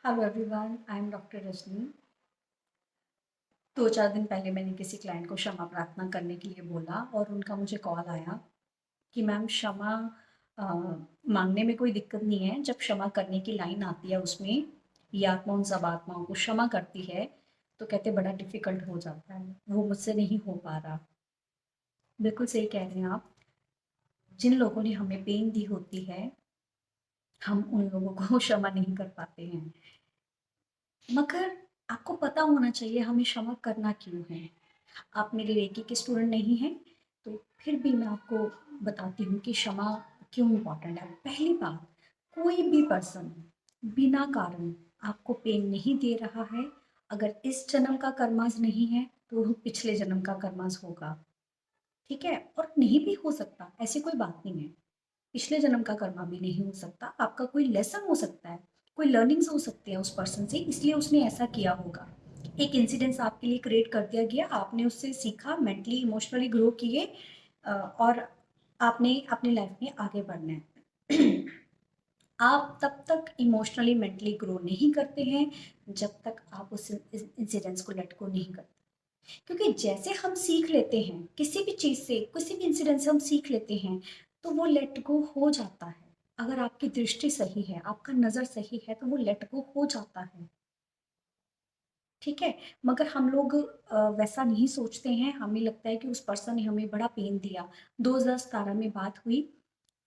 Hello everyone, I am doctor Rajni. 2-4 दिन पहले मैंने किसी क्लाइंट को क्षमा प्रार्थना करने के लिए बोला और उनका मुझे कॉल आया कि मैम क्षमा अ, मांगने में कोई दिक्कत नहीं है। जब क्षमा करने की लाइन आती है उसमें ये आत्मा उन सब आत्माओं को क्षमा करती है तो कहते बड़ा डिफ़िकल्ट हो जाता है, वो मुझसे नहीं हो पा रहा। बिल्कुल सही कह रहे हैं आप। जिन लोगों ने हमें पेन दी होती है, हम उन लोगों को क्षमा नहीं कर पाते हैं। मगर आपको पता होना चाहिए हमें क्षमा करना क्यों है। आप मेरे रेकी के स्टूडेंट नहीं हैं, तो फिर भी मैं आपको बताती हूँ कि क्षमा क्यों इम्पोर्टेंट है। पहली बात, कोई भी पर्सन बिना कारण आपको पेन नहीं दे रहा है। अगर इस जन्म का कर्मास नहीं है, तो वो पिछले जन्म का कर्मास होगा, ठीक है? और नहीं भी हो सकता, ऐसी कोई बात नहीं है। पिछले जन्म का कर्मा भी नहीं हो सकता, आपका कोई लेसन हो सकता है, कोई लर्निंग्स हो सकती है उस पर्सन से, इसलिए उसने ऐसा किया होगा। एक इंसिडेंस आपके लिए क्रिएट कर दिया गया, आपने उससे सीखा, मेंटली इमोशनली ग्रो किए और आपने अपनी लाइफ में आगे बढ़ना है। आप तब तक इमोशनली मेंटली ग्रो नहीं करते हैं जब तक आप उस इंसिडेंस को लेट को नहीं करते। क्योंकि जैसे हम सीख लेते हैं किसी भी चीज़ से, किसी भी इंसिडेंट से हम सीख लेते हैं, तो वो लेट गो हो जाता है। अगर आपकी दृष्टि सही है, आपका नज़र सही है, तो वो लेट गो हो जाता है, ठीक है? मगर हम लोग वैसा नहीं सोचते हैं, हमें लगता है कि उस पर्सन ने हमें बड़ा पेन दिया। 2017 में बात हुई,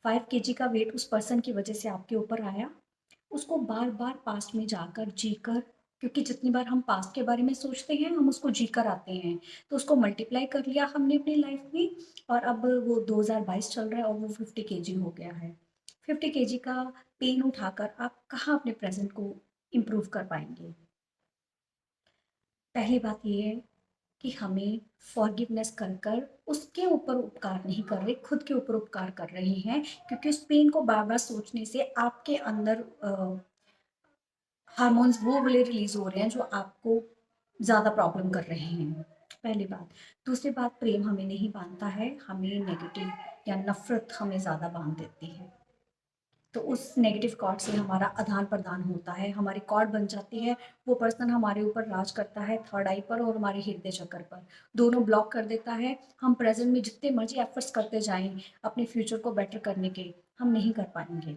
5 केजी का वेट उस पर्सन की वजह से आपके ऊपर आया। उसको बार-बार पास्ट में जाकर, जीकर, क्योंकि जितनी बार हम पास्ट के बारे में सोचते हैं, हम उसको जीकर आते हैं। तो उसको मल्टीप्लाई कर लिया हमने अपनी लाइफ में और अब वो 2022 चल रहा है और वो 50 केजी हो गया है। 50 केजी का पेन उठाकर आप कहाँ अपने प्रेज़ेंट को इम्प्रूव कर पाएँगे? पहली बात ये है कि हमें फॉरगिवनेस कर कर उसके ऊपर उपकार नहीं कर रहे, खुद के ऊपर उपकार कर रहे हैं, क्योंकि उस पेन को बार-बार सोचने से आपके अंदर हार्मोन्स वो वाले रिलीज हो रहे हैं जो आपको ज़्यादा प्रॉब्लम कर रहे हैं, पहली बात। दूसरी बात, प्रेम हमें नहीं बांधता है, हमें नेगेटिव या नफ़रत हमें ज़्यादा बांध देती है। तो उस नेगेटिव कॉर्ड से हमारा आदान-प्रदान होता है, हमारी कॉर्ड बन जाती है, वो पर्सन हमारे ऊपर राज करता है थर्ड आई पर और हमारे हृदय चक्र पर, दोनों ब्लॉक कर देता है। हम प्रेज़ेंट में जितने मर्ज़ी एफ़र्ट्स करते जाएँ, अपने फ्यूचर को बेटर करने के, हम नहीं कर पाएँगे।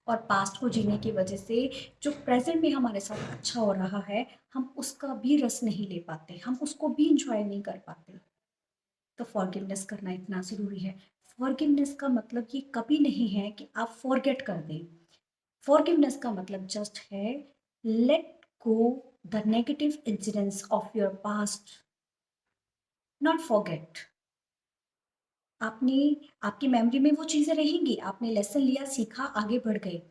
और पास्ट को जीने की वजह से जो प्रेजेंट में हमारे साथ अच्छा हो रहा है, हम उसका भी रस नहीं ले पाते, हम उसको भी इंजॉय नहीं कर पाते। तो फॉरगिवनेस करना इतना ज़रूरी है। फॉरगिवनेस का मतलब ये कभी नहीं है कि आप फॉरगेट कर दें। फॉरगिवनेस का मतलब जस्ट है let go the negative incidents of your past, not forget. आपने आपकी मेमोरी में वो चीज़ें रहेंगी, आपने लेसन लिया, सीखा, आगे बढ़ गए,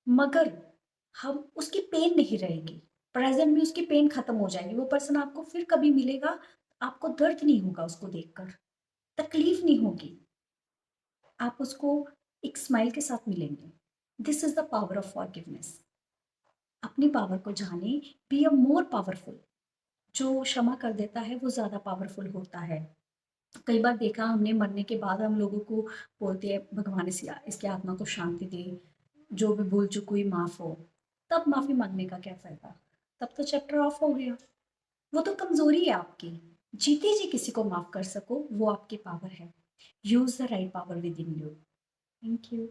मगर हम उसकी पेन नहीं रहेगी। प्रेज़ेंट में उसकी पेन खत्म हो जाएगी, वो पर्सन आपको फिर कभी मिलेगा, आपको दर्द नहीं होगा उसको देखकर, तकलीफ़ नहीं होगी, आप उसको एक स्माइल के साथ मिलेंगे। This is the power of forgiveness. अपनी पावर को जानें, बी अ मोर पावरफुल। जो क्षमा कर देता है, वो ज़्यादा पावरफुल होता है। कई बार देखा हमने, मरने के बाद हम लोगों को बोलते हैं भगवान इसकी आत्मा को शांति दे, जो भी भूल चूक हुई माफ़ हो। तब माफ़ी मांगने का क्या फ़ायदा? तब तो चैप्टर ऑफ हो गया। वो तो कमज़ोरी है आपकी। जीते जी किसी को माफ़ कर सको, वो आपकी पावर है। Use the right power with in you. Thank you.